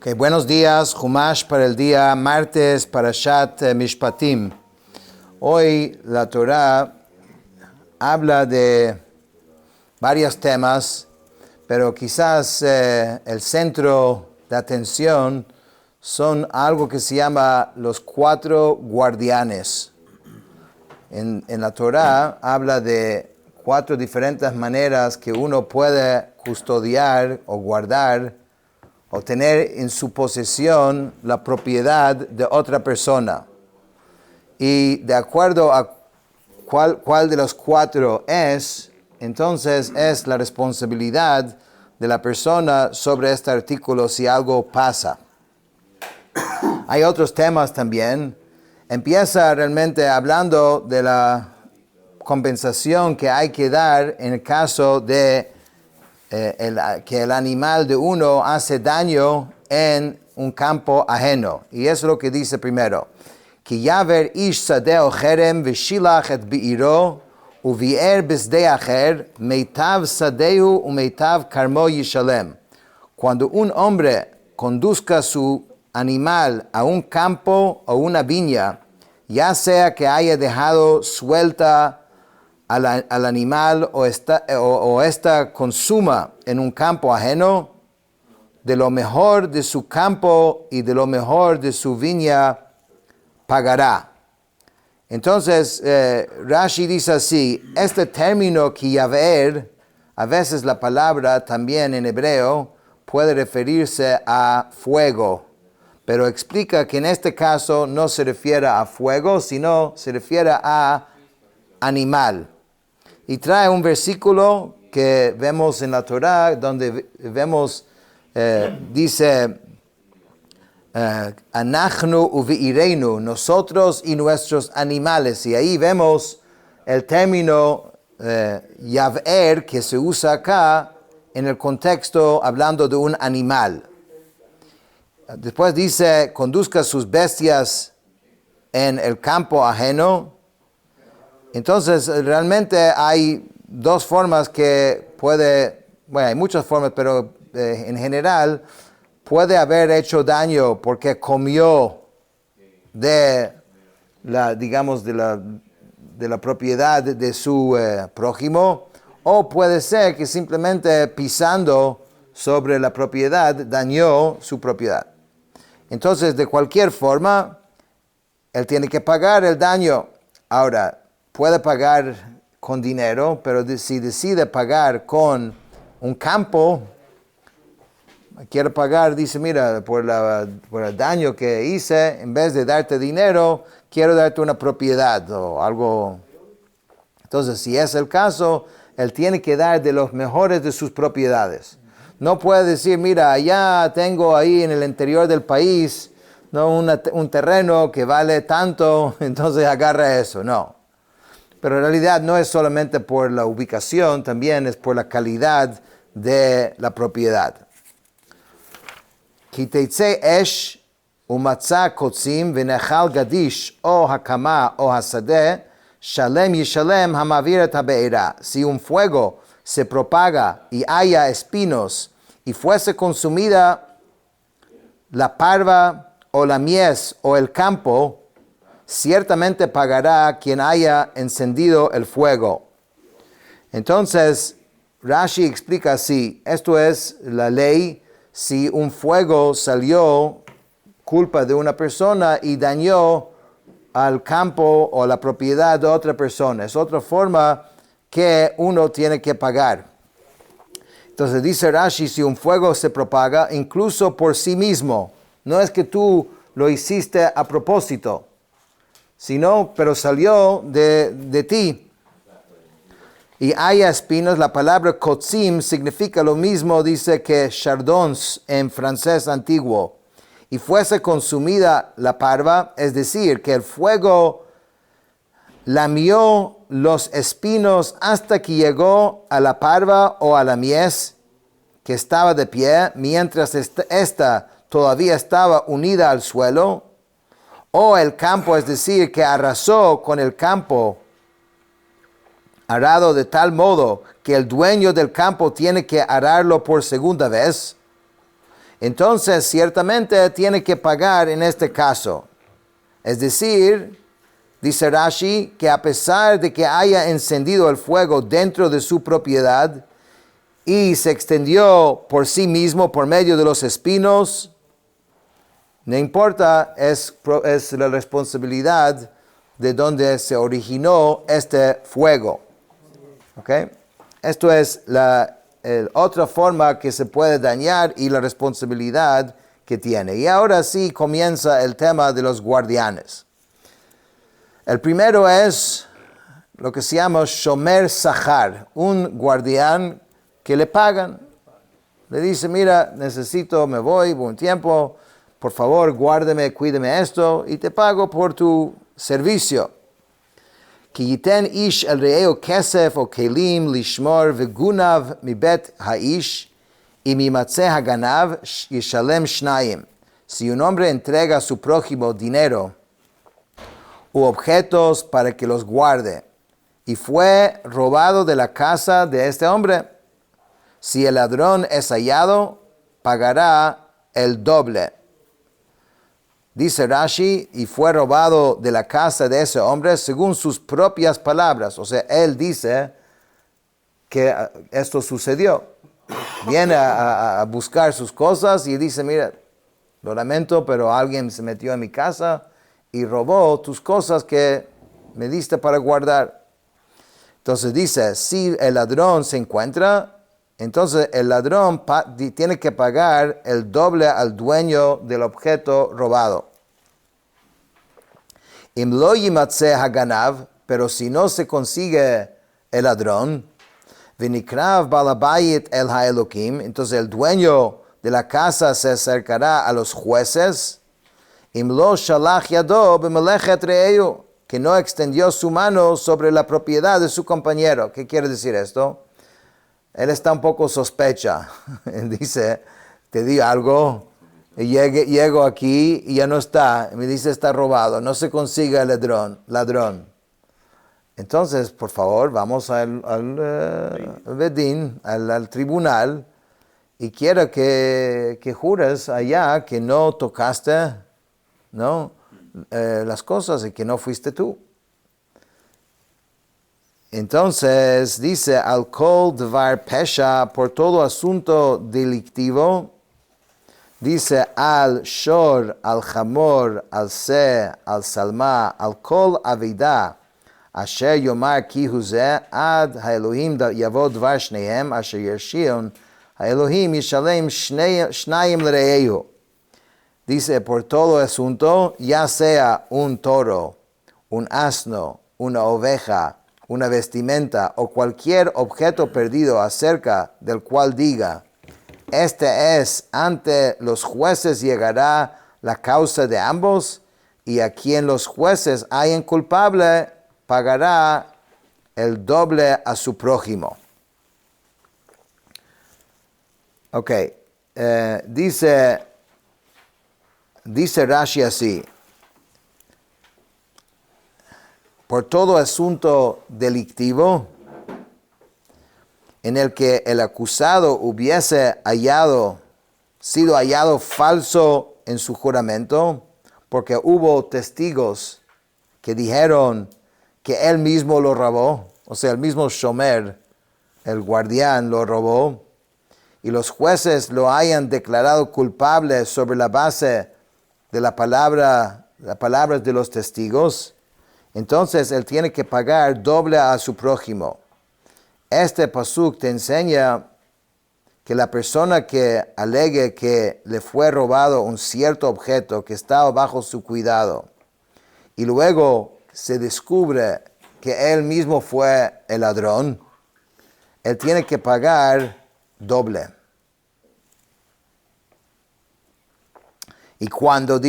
Okay, buenos días, Humash para el día martes, Parashat Mishpatim. Hoy la Torah habla de varios temas, pero quizás el centro de atención son algo que se llama los 4 guardianes. En la Torah habla de 4 diferentes maneras que uno puede custodiar o guardar o tener en su posesión la propiedad de otra persona. Y de acuerdo a cuál de los 4 es, entonces es la responsabilidad de la persona sobre este artículo si algo pasa. Hay otros temas también. Empieza realmente hablando de la compensación que hay que dar en el caso de que el animal de uno hace daño en un campo ajeno. Y eso es lo que dice primero. Ki yaver ish sadeh o cherem v'shilach et bi'iro uvi'er b'sdei acher meitav sadehu umeitav karmo yishalem. Cuando un hombre conduzca su animal a un campo o una viña, ya sea que haya dejado suelta al animal o esta consuma en un campo ajeno, de lo mejor de su campo y de lo mejor de su viña pagará. Entonces, Rashi dice así, este término kiyaver, a veces la palabra también en hebreo puede referirse a fuego, pero explica que en este caso no se refiere a fuego, sino se refiere a animal. Y trae un versículo que vemos en la Torah, donde vemos, dice, Anachnu uvi'ireinu, nosotros y nuestros animales. Y ahí vemos el término yaver que se usa acá en el contexto hablando de un animal. Después dice, conduzca sus bestias en el campo ajeno. Entonces, realmente hay 2 formas que hay muchas formas, pero en general puede haber hecho daño porque comió de la propiedad de su prójimo, o puede ser que simplemente pisando sobre la propiedad dañó su propiedad. Entonces, de cualquier forma, él tiene que pagar el daño. Ahora, puede pagar con dinero, pero si decide pagar con un campo, quiere pagar, dice, mira, por el daño que hice, en vez de darte dinero, quiero darte una propiedad o algo. Entonces, si es el caso, él tiene que dar de los mejores de sus propiedades. No puede decir, mira, allá tengo ahí en el interior del país, ¿no? un terreno que vale tanto, entonces agarra eso. No. Pero en realidad no es solamente por la ubicación, también es por la calidad de la propiedad. Ki teitze esh umatzah kotzim v'nechal gadish o hakama o hasadeh shalem yishalem hamavir et habe'era. Si un fuego se propaga y haya espinos y fuese consumida la parva o la mies o el campo, ciertamente pagará quien haya encendido el fuego. Entonces, Rashi explica así, esto es la ley, si un fuego salió culpa de una persona y dañó al campo o la propiedad de otra persona. Es otra forma que uno tiene que pagar. Entonces dice Rashi, si un fuego se propaga incluso por sí mismo, no es que tú lo hiciste a propósito, pero salió de ti. Y haya espinos, la palabra kotzim significa lo mismo, dice que chardons en francés antiguo. Y fuese consumida la parva, es decir, que el fuego lamió los espinos hasta que llegó a la parva o a la mies que estaba de pie, mientras esta todavía estaba unida al suelo, o el campo, es decir, que arrasó con el campo arado de tal modo que el dueño del campo tiene que ararlo por segunda vez. entonces ciertamente tiene que pagar en este caso. Es decir, dice Rashi, que a pesar de que haya encendido el fuego dentro de su propiedad y se extendió por sí mismo por medio de los espinos, no importa, es la responsabilidad de donde se originó este fuego. ¿Okay? Esto es otra forma que se puede dañar y la responsabilidad que tiene. Y ahora sí comienza el tema de los guardianes. El primero es lo que se llama Shomer Sahar, un guardián que le pagan. Le dice, mira, me voy un tiempo, por favor, guárdeme, cuídeme esto y te pago por tu servicio. Ki yiten ish el re'eo kesef o kelim lishmor vegunav mibet ha'ish y mimatze haganav yishalem shnayim. Si un hombre entrega a su prójimo dinero u objetos para que los guarde y fue robado de la casa de este hombre, si el ladrón es hallado, pagará el doble. Dice Rashi, y fue robado de la casa de ese hombre según sus propias palabras. O sea, él dice que esto sucedió. Viene a buscar sus cosas y dice, mira, lo lamento, pero alguien se metió en mi casa y robó tus cosas que me diste para guardar. Entonces dice, si el ladrón se encuentra, entonces el ladrón tiene que pagar el doble al dueño del objeto robado. Im lo yimatze haganav, pero si no se consigue el ladrón, vinikrav balabayit el haelokim, entonces el dueño de la casa se acercará a los jueces, im lo shalach yado b'melechet re'eu, que no extendió su mano sobre la propiedad de su compañero. ¿Qué quiere decir esto? Él está un poco sospecha. Dice, te di algo, y llego aquí y ya no está. Me dice, está robado, no se consigue el ladrón. Entonces, por favor, vamos al Bedín, al tribunal, y quiero que jures allá que no tocaste, ¿no? Las cosas y que no fuiste tú. Entonces dice, al kol dvar pesha, por todo asunto delictivo, dice al shor, al hamor, al se, al salma, al kol avida, asher yomar ki huze, ad haelohim yavo dvar shnehem, asher yershion, haelohim yishalem shnayim l're'ehu. Dice, por todo asunto, ya sea un toro, un asno, una oveja, una vestimenta o cualquier objeto perdido acerca del cual diga, este es, ante los jueces llegará la causa de ambos, y a quien los jueces hayan culpable, pagará el doble a su prójimo. Ok, dice Rashi así, por todo asunto delictivo en el que el acusado hubiese sido hallado falso en su juramento, porque hubo testigos que dijeron que él mismo lo robó, o sea, el mismo Shomer, el guardián, lo robó, y los jueces lo hayan declarado culpable sobre la base de las palabras de los testigos, entonces él tiene que pagar doble a su prójimo. Este pasuk te enseña que la persona que alegue que le fue robado un cierto objeto que estaba bajo su cuidado y luego se descubre que él mismo fue el ladrón, él tiene que pagar doble. Y cuando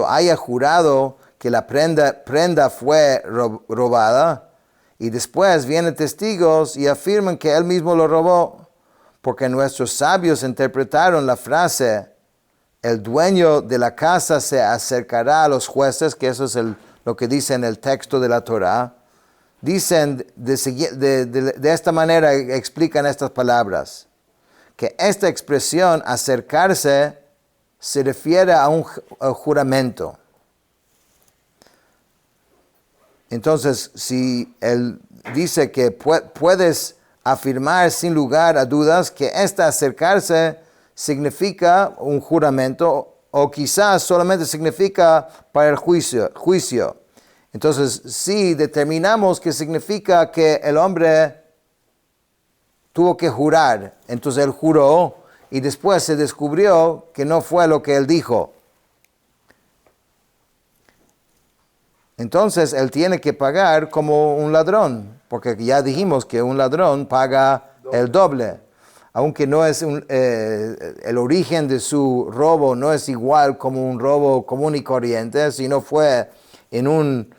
haya jurado que la prenda fue robada, y después vienen testigos y afirman que él mismo lo robó, porque nuestros sabios interpretaron la frase, el dueño de la casa se acercará a los jueces, que eso es lo que dice en el texto de la Torah. Dicen de esta manera, explican estas palabras, que esta expresión, acercarse, se refiere a un juramento. Entonces, si él dice que puedes afirmar sin lugar a dudas que acercarse significa un juramento, o quizás solamente significa para el juicio. Entonces, si determinamos que significa que el hombre tuvo que jurar, entonces él juró y después se descubrió que no fue lo que él dijo. Entonces él tiene que pagar como un ladrón, porque ya dijimos que un ladrón paga el doble. Aunque no es el origen de su robo no es igual como un robo común y corriente, sino fue en un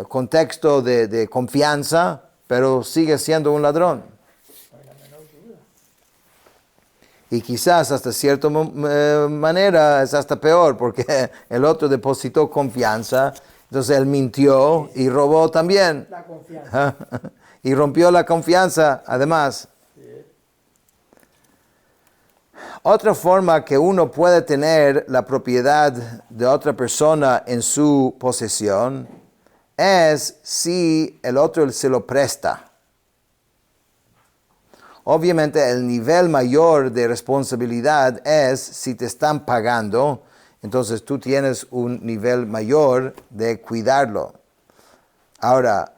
contexto de confianza, pero sigue siendo un ladrón. Y quizás hasta cierta manera es hasta peor, porque el otro depositó confianza, entonces él mintió y robó también. La confianza. Y rompió la confianza, además. Otra forma que uno puede tener la propiedad de otra persona en su posesión es si el otro se lo presta. Obviamente el nivel mayor de responsabilidad es si te están pagando, entonces tú tienes un nivel mayor de cuidarlo. Ahora,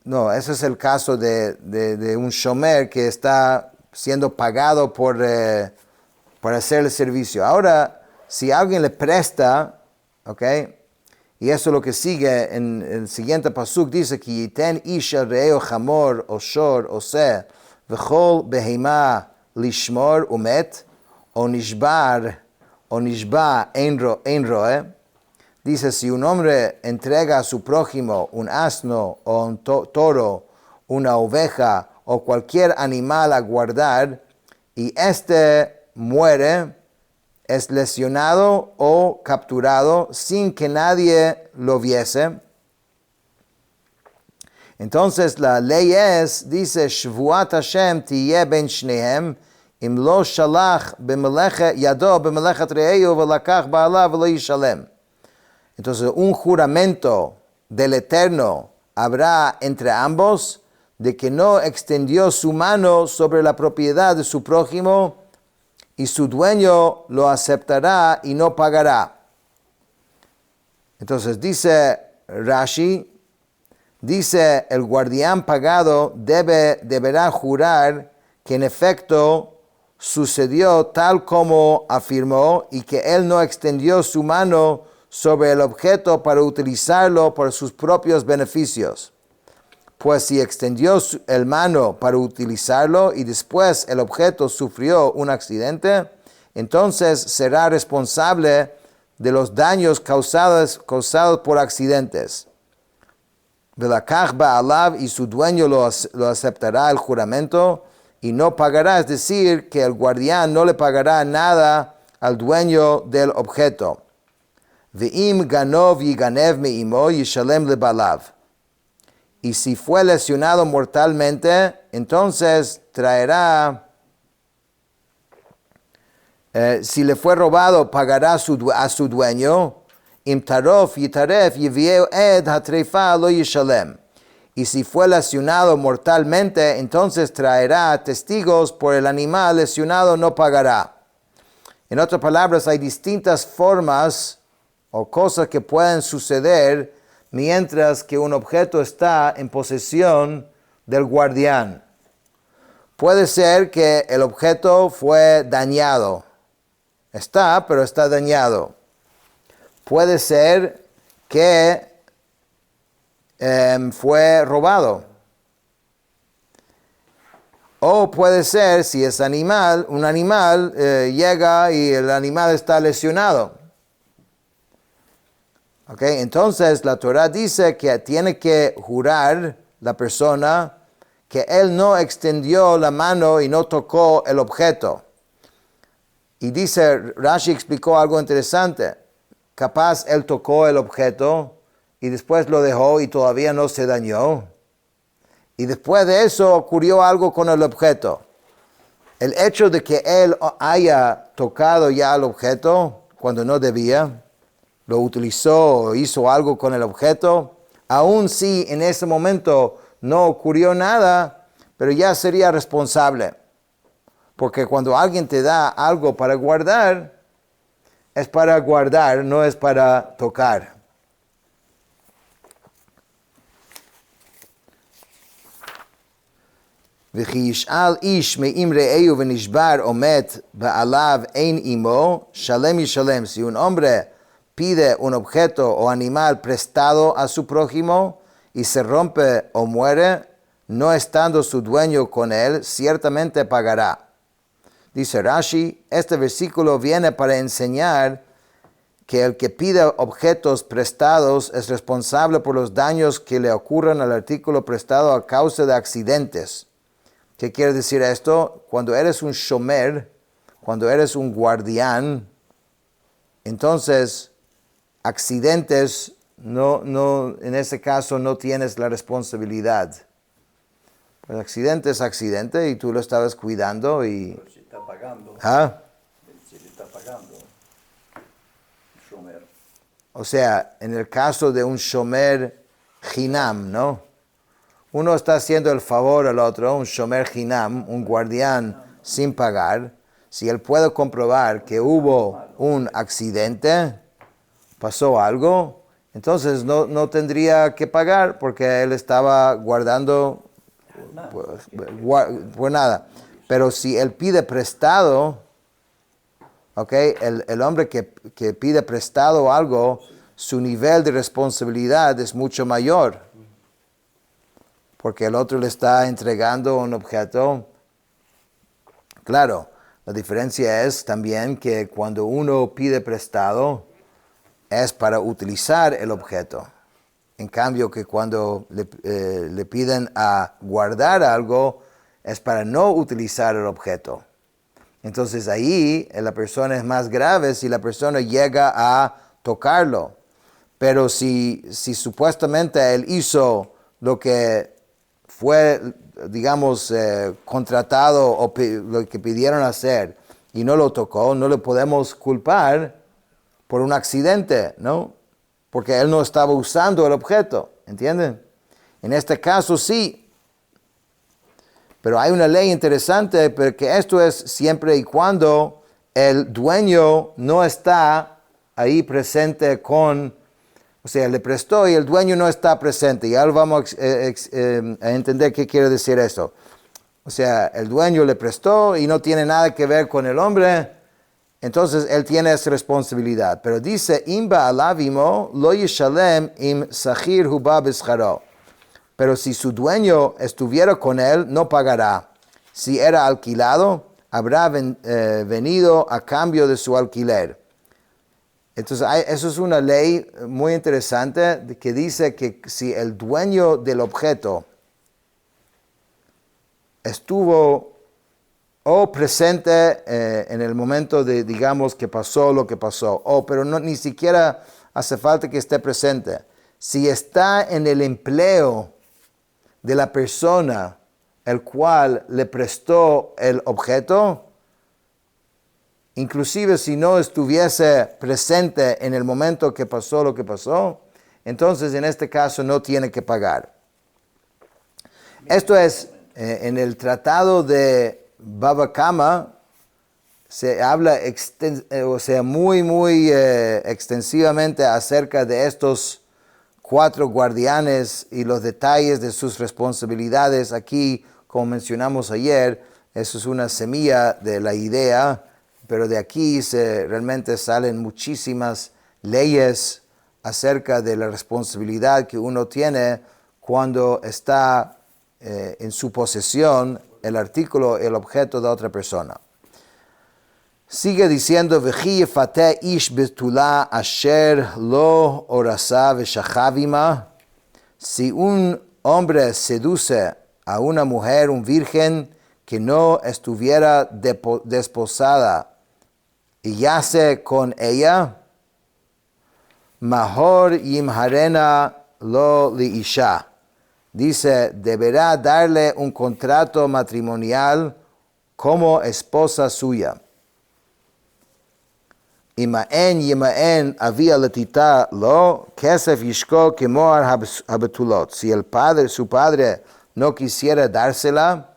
no, ese es el caso de un shomer que está siendo pagado por hacer el servicio. Ahora, si alguien le presta, ¿ok? Y eso es lo que sigue en el siguiente pasuk, dice que yiten ish el reo chamor o shor o se v'chol behema lishmor umet o nishba en roe. Dice, si un hombre entrega a su prójimo un asno o un toro, una oveja o cualquier animal a guardar, y muere, es lesionado o capturado sin que nadie lo viese. Entonces la ley dice, Shvuat Hashem tiye ben shnehem, im lo shalach yado b'melechet re'eyu v'lakach ba'ala v'lo yishalem. Entonces un juramento del Eterno habrá entre ambos de que no extendió su mano sobre la propiedad de su prójimo y su dueño lo aceptará y no pagará. Entonces dice Rashi, dice el guardián pagado deberá jurar que en efecto sucedió tal como afirmó y que él no extendió su mano sobre el objeto para utilizarlo para sus propios beneficios. Pues si extendió el mano para utilizarlo y después el objeto sufrió un accidente, entonces será responsable de los daños causados por accidentes. Velakach ba'alav, y su dueño lo aceptará el juramento y no pagará, es decir, que el guardián no le pagará nada al dueño del objeto. Ve'im ganov yiganev me'imo yishalem lebalav. Y si fue lesionado mortalmente, entonces traerá, si le fue robado, pagará a su dueño. Im tarof yitaref yivieu ed hatreifa lo yishalem. Y si fue lesionado mortalmente, entonces traerá testigos por el animal lesionado, no pagará. En otras palabras, hay distintas formas o cosas que pueden suceder mientras que un objeto está en posesión del guardián. Puede ser que el objeto fue dañado. Pero está dañado. Puede ser que fue robado. O puede ser, si es un animal llega y el animal está lesionado. Okay, entonces la Torah dice que tiene que jurar la persona que él no extendió la mano y no tocó el objeto. Y dice, Rashi explicó algo interesante. Capaz él tocó el objeto y después lo dejó y todavía no se dañó. Y después de eso ocurrió algo con el objeto. El hecho de que él haya tocado ya el objeto cuando no debía, lo utilizó o hizo algo con el objeto, aun si en ese momento no ocurrió nada, pero ya sería responsable. Porque cuando alguien te da algo para guardar, es para guardar, no es para tocar. וכי ישאל איש מאם רעהו ונשבר עומד בעליו אין עמו, שלם ישלם. Si un hombre pide un objeto o animal prestado a su prójimo y se rompe o muere, no estando su dueño con él, ciertamente pagará. Dice Rashi, este versículo viene para enseñar que el que pide objetos prestados es responsable por los daños que le ocurran al artículo prestado a causa de accidentes. ¿Qué quiere decir esto? Cuando eres un shomer, cuando eres un guardián, entonces accidentes, en ese caso no tienes la responsabilidad. El accidente es accidente y tú lo estabas cuidando y... Pero si está pagando. ¿Ah? Si le está pagando. Shomer. O sea, en el caso de un shomer hinam, ¿no? Uno está haciendo el favor al otro, un shomer hinam, un guardián sin pagar. Si él puede comprobar que hubo un accidente, pasó algo, entonces no tendría que pagar porque él estaba guardando pues nada. Pero si él pide prestado, okay, el hombre que pide prestado algo, su nivel de responsabilidad es mucho mayor. Porque el otro le está entregando un objeto. Claro, la diferencia es también que cuando uno pide prestado, es para utilizar el objeto. En cambio que cuando le piden a guardar algo, es para no utilizar el objeto. Entonces ahí la persona es más grave si la persona llega a tocarlo. Pero si supuestamente él hizo lo que fue, digamos, contratado o lo que pidieron hacer y no lo tocó, no le podemos culpar por un accidente, ¿no? Porque él no estaba usando el objeto, ¿entienden? En este caso sí. Pero hay una ley interesante, porque esto es siempre y cuando el dueño no está ahí presente con... O sea, le prestó y el dueño no está presente. Y ahora vamos a entender qué quiere decir esto. O sea, el dueño le prestó y no tiene nada que ver con el hombre. Entonces, él tiene esa responsabilidad. Pero dice, Im ba'alavimo lo yishalem im sachir huba b'scharo. Pero si su dueño estuviera con él, no pagará. Si era alquilado, habrá venido a cambio de su alquiler. Entonces, eso es una ley muy interesante que dice que si el dueño del objeto estuvo o presente en el momento de, digamos, que pasó lo que pasó, pero ni siquiera hace falta que esté presente. Si está en el empleo de la persona el cual le prestó el objeto, inclusive si no estuviese presente en el momento que pasó lo que pasó, entonces en este caso no tiene que pagar. Esto es, en el tratado de Baba Kama, se habla muy extensivamente acerca de estos 4 guardianes y los detalles de sus responsabilidades. Aquí, como mencionamos ayer, eso es una semilla de la idea, pero de aquí realmente salen muchísimas leyes acerca de la responsabilidad que uno tiene cuando está en su posesión el artículo, el objeto de otra persona. Sigue diciendo, V'chi yefate ish betula asher lo orasa v'shachavima. Si un hombre seduce a una mujer, un virgen, que no estuviera desposada y yace con ella, Mahor yimharena lo liisha. Dice, deberá darle un contrato matrimonial como esposa suya. Ima'en yima'en avia letita lo, kesef yishko kemoar habetulot. Si su padre no quisiera dársela,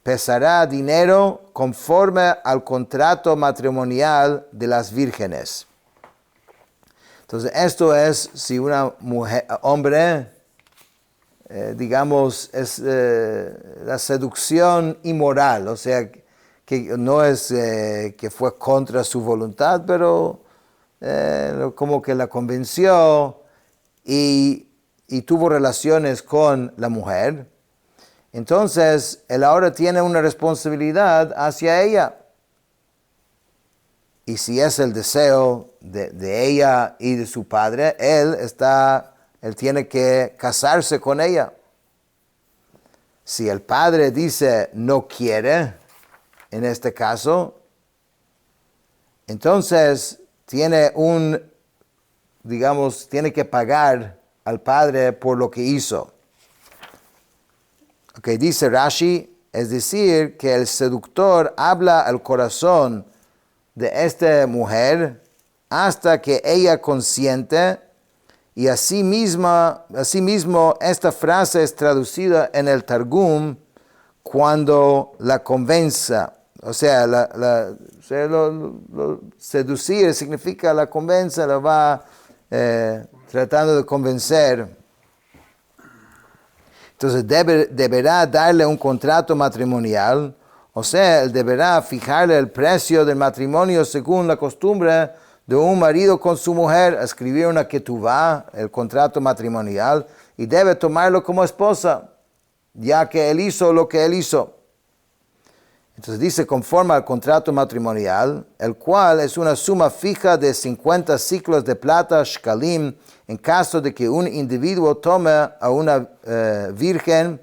pesará dinero conforme al contrato matrimonial de las vírgenes. Entonces, esto es si una mujer, hombre, digamos, es la seducción inmoral, o sea, que no es que fue contra su voluntad, pero como que la convenció y tuvo relaciones con la mujer. Entonces, él ahora tiene una responsabilidad hacia ella. Y si es el deseo de ella y de su padre, él tiene que casarse con ella. Si el padre dice no quiere, en este caso, entonces tiene que pagar al padre por lo que hizo. Okay, dice Rashi, es decir, que el seductor habla al corazón de esta mujer hasta que ella consiente, y asimismo esta frase es traducida en el Targum cuando la convenza. O sea, seducir significa la convenza, la va tratando de convencer. Entonces deberá darle un contrato matrimonial, o sea, él deberá fijarle el precio del matrimonio según la costumbre de un marido con su mujer, escribir una ketubá, el contrato matrimonial, y debe tomarlo como esposa, ya que él hizo lo que él hizo. Entonces dice, conforme al contrato matrimonial, el cual es una suma fija de 50 ciclos de plata, shkalim, en caso de que un individuo tome a una virgen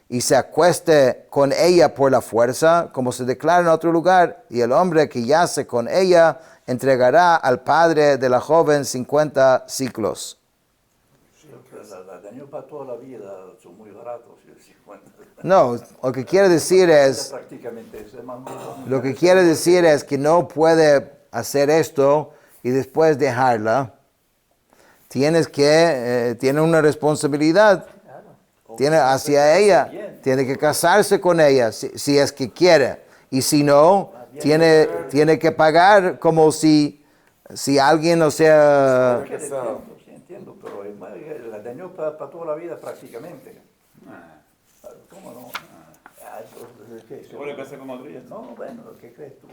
y se acueste con ella por la fuerza, como se declara en otro lugar, y el hombre que yace con ella entregará al padre de la joven 50 ciclos. Sí, la daño para toda la vida, son muy baratos. 50. No, lo que quiere decir es que no puede hacer esto y después dejarla. Tiene una responsabilidad, tiene hacia ella, tiene que casarse con ella si es que quiere, y si no, tiene que pagar como si alguien, o sea... Sí, entiendo, pero la dañó para toda la vida prácticamente. ¿Cómo no? ¿Seguro que hace como crees? No, bueno, ¿qué crees tú?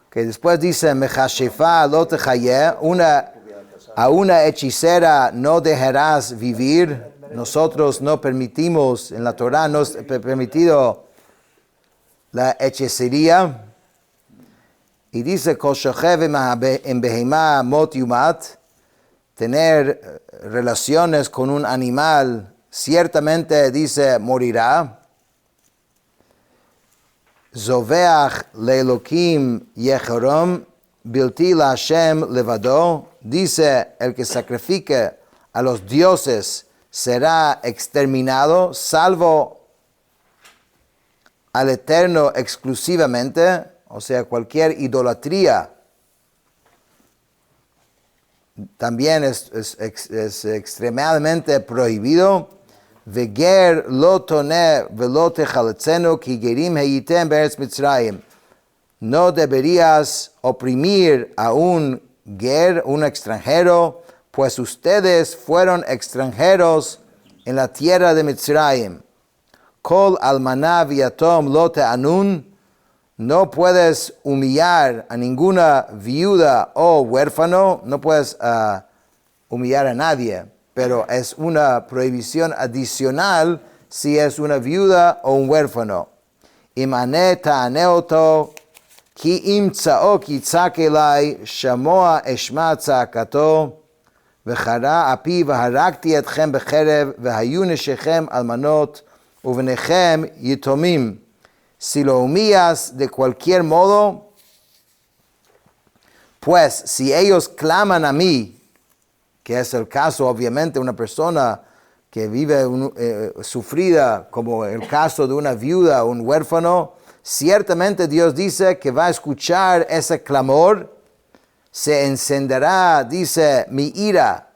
Que después dice, Mechashefa lo techaye, a una hechicera no dejarás vivir. Nosotros no permitimos, en la Torah no es permitido la hechicería. Y dice, Kol shochev en behemá mot yumat, tener relaciones con un animal, ciertamente dice, morirá. Zoveach leelokim yechorom, bilti la Hashem levado, dice, el que sacrifique a los dioses será exterminado, salvo al Eterno exclusivamente, o sea, cualquier idolatría. También es extremadamente prohibido. Veger lo tone velo techaletzenu ki gerim heyitem beretz Mitzrayim. No deberías oprimir a un extranjero, pues ustedes fueron extranjeros en la tierra de Mitzrayim. Kol almaná viatom lo te'anun. No puedes humillar a ninguna viuda o huérfano, no puedes humillar a nadie, pero es una prohibición adicional si es una viuda o un huérfano. Imane ta'aneoto ki imtsa'o ki tzak elai shamoa eshma tzakato v'chara api v'harakti etchem b'cherev v'hayu neshechem almanot uvenechem yitomim. Si lo humillas de cualquier modo, pues si ellos claman a mí, que es el caso obviamente una persona que vive sufrida, como el caso de una viuda o un huérfano, ciertamente Dios dice que va a escuchar ese clamor, se encenderá, dice, mi ira,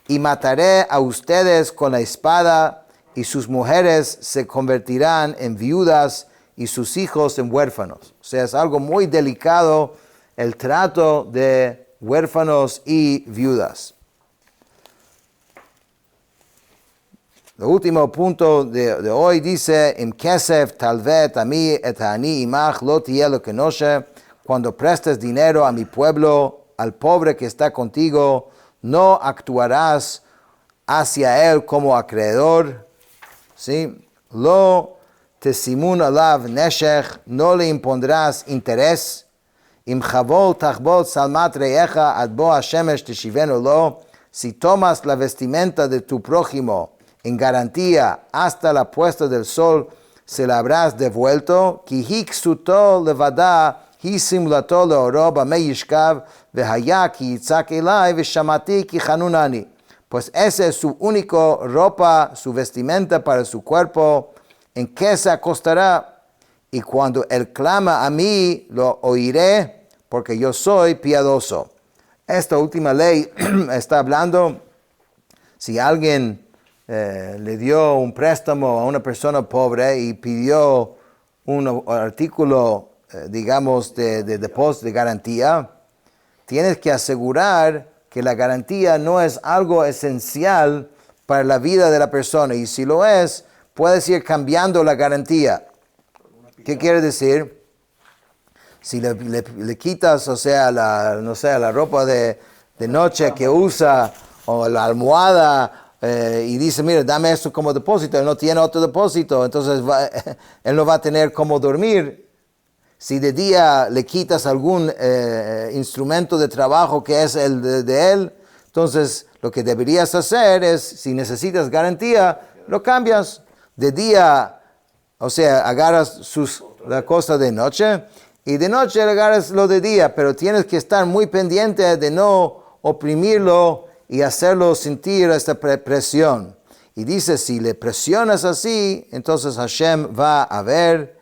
y mataré a ustedes con la espada, y sus mujeres se convertirán en viudas y sus hijos en huérfanos. O sea, es algo muy delicado el trato de huérfanos y viudas. El último punto de hoy dice, Im kesef talvet ami et ani imach lo tieh lo kenoshe. Cuando prestes dinero a mi pueblo, al pobre que está contigo, no actuarás hacia él como acreedor. ¿Sí? Lo tesimun alav neshech, no le impondrás interés. Im chavol tachbot salmat reecha ad bo hashemesh teshivenu lo. Si tomas la vestimenta de tu prójimo en garantía hasta la puesta del sol, se la habrás devuelto. Ki hiksuto levada hisimlato leoro bamei yishkav vehaya ki yitzak elai veshamati ki chanunani. Pues esa es su único ropa, su vestimenta para su cuerpo. ¿En qué se acostará? Y cuando él clama a mí, lo oiré, porque yo soy piadoso. Esta última ley está hablando, si alguien le dio un préstamo a una persona pobre y pidió un artículo, digamos, de depósito, de garantía, tienes que asegurar que la garantía no es algo esencial para la vida de la persona. Y si lo es, puedes ir cambiando la garantía. ¿Qué quiere decir? Si le quitas, o sea, la ropa de noche que usa, o la almohada, y dice, mira, dame esto como depósito, él no tiene otro depósito, entonces él no va a tener cómo dormir. Si de día le quitas algún instrumento de trabajo que es el de él, entonces lo que deberías hacer es, si necesitas garantía, lo cambias. De día, o sea, agarras la cosa de noche, y de noche agarras lo de día, pero tienes que estar muy pendiente de no oprimirlo y hacerlo sentir esta presión. Y dice, si le presionas así, entonces Hashem va a ver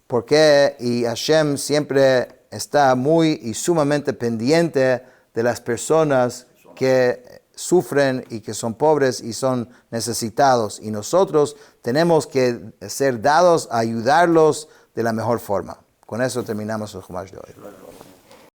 por qué, y Hashem siempre está muy y sumamente pendiente de las personas que sufren y que son pobres y son necesitados. Y nosotros tenemos que ser dados a ayudarlos de la mejor forma. Con eso terminamos el Chumash de hoy.